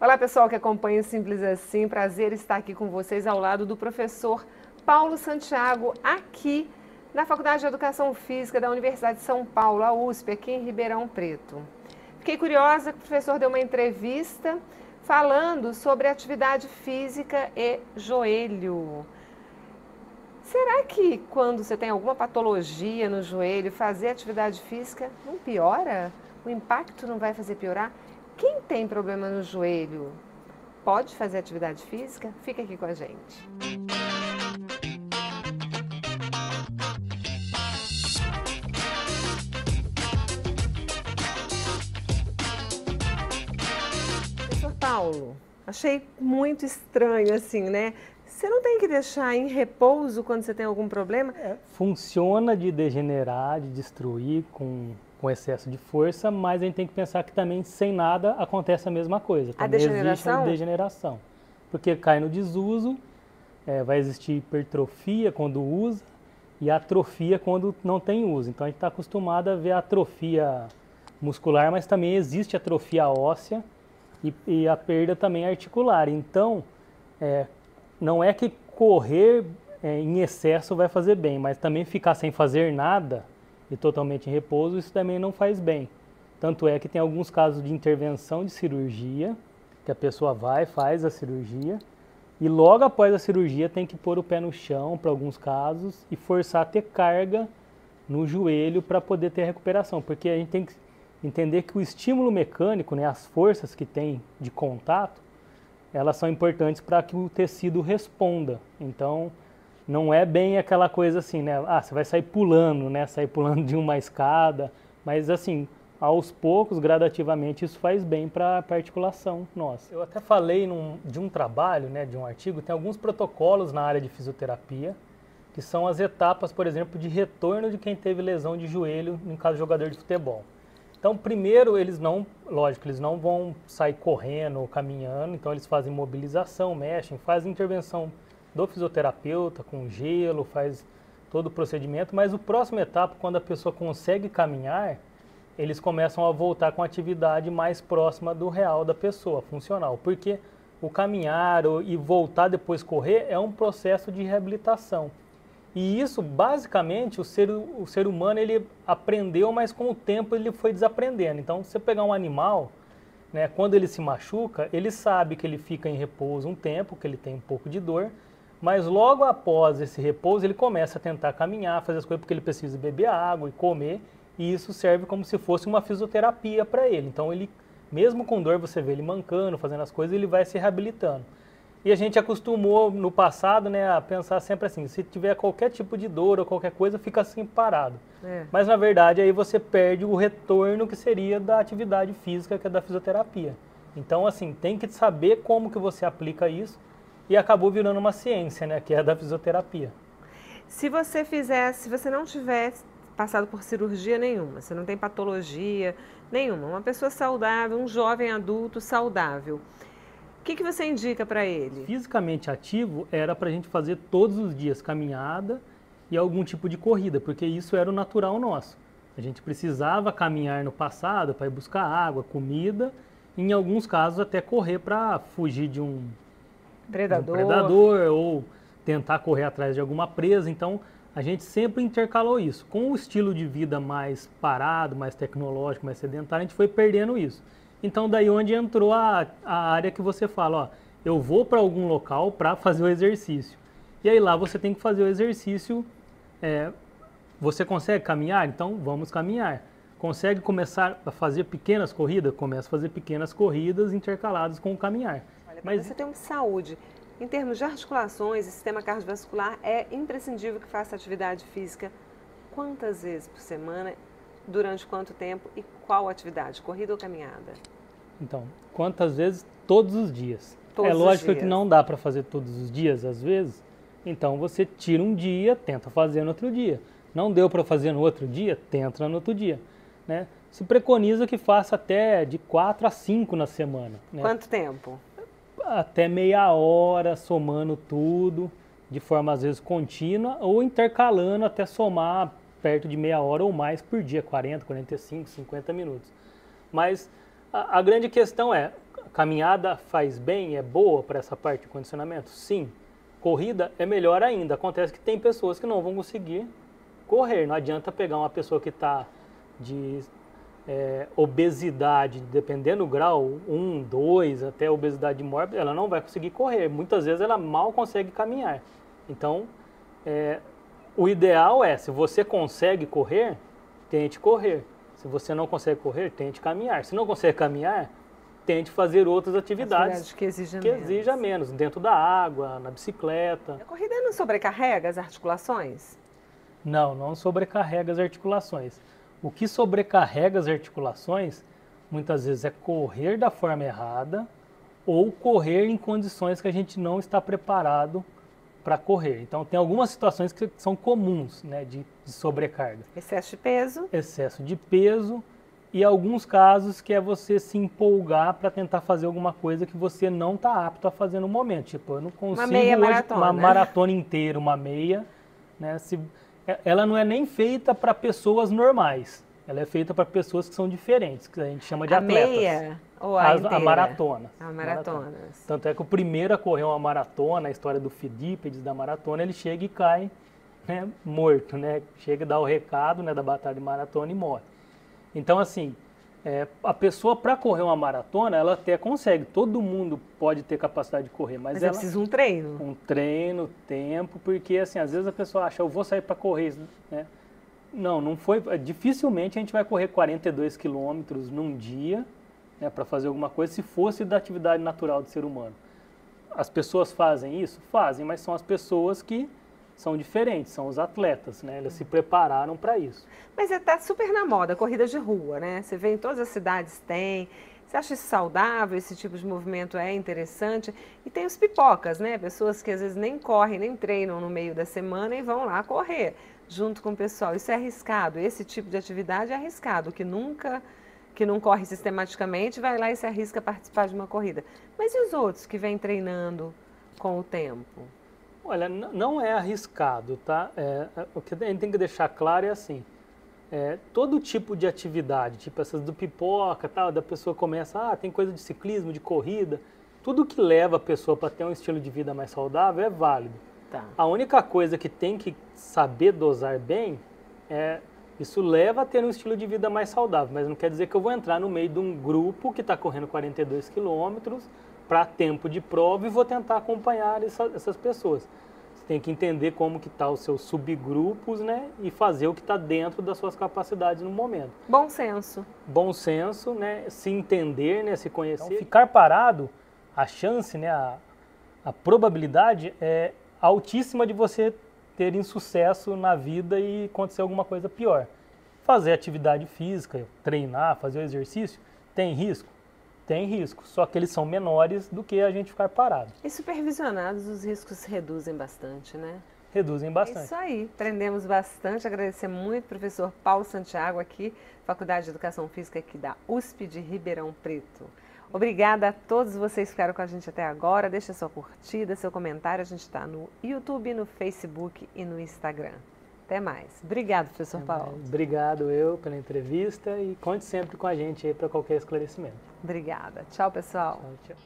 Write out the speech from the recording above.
Olá, pessoal que acompanha o Simples Assim. Prazer estar aqui com vocês ao lado do professor Paulo Santiago, aqui na Faculdade de Educação Física da Universidade de São Paulo, a USP, aqui em Ribeirão Preto. Fiquei curiosa que o professor deu uma entrevista falando sobre atividade física e joelho. Será que quando você tem alguma patologia no joelho, fazer atividade física não piora? O impacto não vai fazer piorar? Quem tem problema no joelho pode fazer atividade física? Fica aqui com a gente. Professor Paulo, achei muito estranho assim, né? Você não tem que deixar em repouso quando você tem algum problema? Funciona de degenerar, de destruir com excesso de força, mas a gente tem que pensar que também sem nada acontece a mesma coisa. Também existe a degeneração. Porque cai no desuso, vai existir hipertrofia quando usa e atrofia quando não tem uso. Então a gente está acostumado a ver a atrofia muscular, mas também existe atrofia óssea e a perda também articular. Então, não é que correr em excesso vai fazer bem, mas também ficar sem fazer nada e totalmente em repouso, isso também não faz bem. Tanto é que tem alguns casos de intervenção de cirurgia, que a pessoa vai, faz a cirurgia, e logo após a cirurgia tem que pôr o pé no chão, para alguns casos, e forçar a ter carga no joelho para poder ter recuperação. Porque a gente tem que entender que o estímulo mecânico, né, as forças que tem de contato, elas são importantes para que o tecido responda. Então, não é bem aquela coisa assim, né? Você vai sair pulando, né? Sair pulando de uma escada. Mas, assim, aos poucos, gradativamente, isso faz bem para a articulação nossa. Eu até falei de um trabalho, né? De um artigo, tem alguns protocolos na área de fisioterapia, que são as etapas, por exemplo, de retorno de quem teve lesão de joelho, no caso de jogador de futebol. Então, primeiro, eles não vão sair correndo ou caminhando, então eles fazem mobilização, mexem, fazem intervenção do fisioterapeuta com gelo, faz todo o procedimento, mas o próximo etapa, quando a pessoa consegue caminhar, eles começam a voltar com a atividade mais próxima do real da pessoa, funcional, porque o caminhar e voltar depois correr é um processo de reabilitação. E isso, basicamente, o ser humano ele aprendeu, mas com o tempo ele foi desaprendendo. Então, se você pegar um animal, né, quando ele se machuca, ele sabe que ele fica em repouso um tempo, que ele tem um pouco de dor, mas logo após esse repouso ele começa a tentar caminhar, fazer as coisas porque ele precisa beber água e comer, e isso serve como se fosse uma fisioterapia para ele. Então, ele, mesmo com dor, você vê ele mancando, fazendo as coisas, ele vai se reabilitando. E a gente acostumou no passado, né, a pensar sempre assim, se tiver qualquer tipo de dor ou qualquer coisa, fica assim parado. Mas na verdade aí você perde o retorno que seria da atividade física, que é da fisioterapia. Então assim, tem que saber como que você aplica isso e acabou virando uma ciência, né, que é a da fisioterapia. Se você não tivesse passado por cirurgia nenhuma, você não tem patologia nenhuma, uma pessoa saudável, um jovem adulto saudável, o que você indica para ele? Fisicamente ativo era para a gente fazer todos os dias caminhada e algum tipo de corrida, porque isso era o natural nosso. A gente precisava caminhar no passado para ir buscar água, comida, e em alguns casos até correr para fugir de um predador ou tentar correr atrás de alguma presa. Então a gente sempre intercalou isso. Com o estilo de vida mais parado, mais tecnológico, mais sedentário, a gente foi perdendo isso. Então, daí onde entrou a área que você fala, ó, eu vou para algum local para fazer o exercício. E aí lá você tem que fazer o exercício, você consegue caminhar? Então, vamos caminhar. Consegue começar a fazer pequenas corridas? Começa a fazer pequenas corridas intercaladas com o caminhar. Olha, mas você tem saúde. Em termos de articulações e sistema cardiovascular, é imprescindível que faça atividade física quantas vezes por semana? Durante quanto tempo e qual atividade? Corrida ou caminhada? Então, quantas vezes? Todos os dias. É lógico que não dá para fazer todos os dias, às vezes. Então, você tira um dia, tenta fazer no outro dia. Não deu para fazer no outro dia? Tenta no outro dia. Né? Se preconiza que faça até de 4 a 5 na semana. Né? Quanto tempo? Até meia hora, somando tudo, de forma às vezes contínua, ou intercalando até somar perto de meia hora ou mais por dia, 40, 45, 50 minutos. Mas a grande questão é, caminhada faz bem, é boa para essa parte de condicionamento? Sim. Corrida é melhor ainda. Acontece que tem pessoas que não vão conseguir correr. Não adianta pegar uma pessoa que está de obesidade, dependendo do grau, 1, 2, até obesidade mórbida, ela não vai conseguir correr. Muitas vezes ela mal consegue caminhar. Então, o ideal é, se você consegue correr, tente correr. Se você não consegue correr, tente caminhar. Se não consegue caminhar, tente fazer outras atividades que exija menos, dentro da água, na bicicleta. A corrida não sobrecarrega as articulações? Não, não sobrecarrega as articulações. O que sobrecarrega as articulações, muitas vezes, é correr da forma errada ou correr em condições que a gente não está preparado para correr. Então, tem algumas situações que são comuns, né, de sobrecarga. Excesso de peso. Excesso de peso e alguns casos que é você se empolgar para tentar fazer alguma coisa que você não está apto a fazer no momento. Tipo, eu não consigo uma meia maratona. Uma maratona inteira, uma meia, né? Ela não é nem feita para pessoas normais. Ela é feita para pessoas que são diferentes, que a gente chama de atletas. A meia ou a inteira? A maratona. A maratona. Tanto é que o primeiro a correr uma maratona, a história do Fidípedes da maratona, ele chega e cai, né, morto, né? Chega e dá o recado, né, da batalha de maratona e morre. Então, assim, a pessoa para correr uma maratona, ela até consegue. Todo mundo pode ter capacidade de correr, mas ela precisa de um treino. Um treino, tempo, porque, assim, às vezes a pessoa acha, eu vou sair para correr, né? Não foi. Dificilmente a gente vai correr 42 quilômetros num dia, né, para fazer alguma coisa, se fosse da atividade natural do ser humano. As pessoas fazem isso? Fazem, mas são as pessoas que são diferentes, são os atletas, né? Eles se prepararam para isso. Mas está super na moda, corridas de rua, né? Você vê em todas as cidades tem. Você acha isso saudável? Esse tipo de movimento é interessante? E tem os pipocas, né? Pessoas que às vezes nem correm, nem treinam no meio da semana e vão lá correr junto com o pessoal. Isso é arriscado. Esse tipo de atividade é arriscado, que não corre sistematicamente, vai lá e se arrisca a participar de uma corrida. Mas e os outros que vêm treinando com o tempo? Olha, não é arriscado, tá? O que a gente tem que deixar claro é assim, todo tipo de atividade, tipo essas do pipoca, tal, da pessoa começa, tem coisa de ciclismo, de corrida, tudo que leva a pessoa para ter um estilo de vida mais saudável é válido. Tá. A única coisa que tem que saber dosar bem isso leva a ter um estilo de vida mais saudável, mas não quer dizer que eu vou entrar no meio de um grupo que está correndo 42 quilômetros para tempo de prova e vou tentar acompanhar essas pessoas. Você tem que entender como que tá os seus subgrupos, né, e fazer o que está dentro das suas capacidades no momento. Bom senso. Bom senso, né, se entender, né, se conhecer. Então, ficar parado, a chance, né, a probabilidade é altíssima de você ter insucesso na vida e acontecer alguma coisa pior. Fazer atividade física, treinar, fazer o exercício, tem risco? Tem risco, só que eles são menores do que a gente ficar parado. E supervisionados, os riscos reduzem bastante, né? Reduzem bastante. É isso aí, aprendemos bastante. Agradecer muito ao professor Paulo Santiago aqui, Faculdade de Educação Física aqui da USP de Ribeirão Preto. Obrigada a todos vocês que ficaram com a gente até agora. Deixa sua curtida, seu comentário. A gente está no YouTube, no Facebook e no Instagram. Até mais. Obrigado, professor Paulo. Obrigado pela entrevista e conte sempre com a gente aí para qualquer esclarecimento. Obrigada. Tchau, pessoal. Tchau.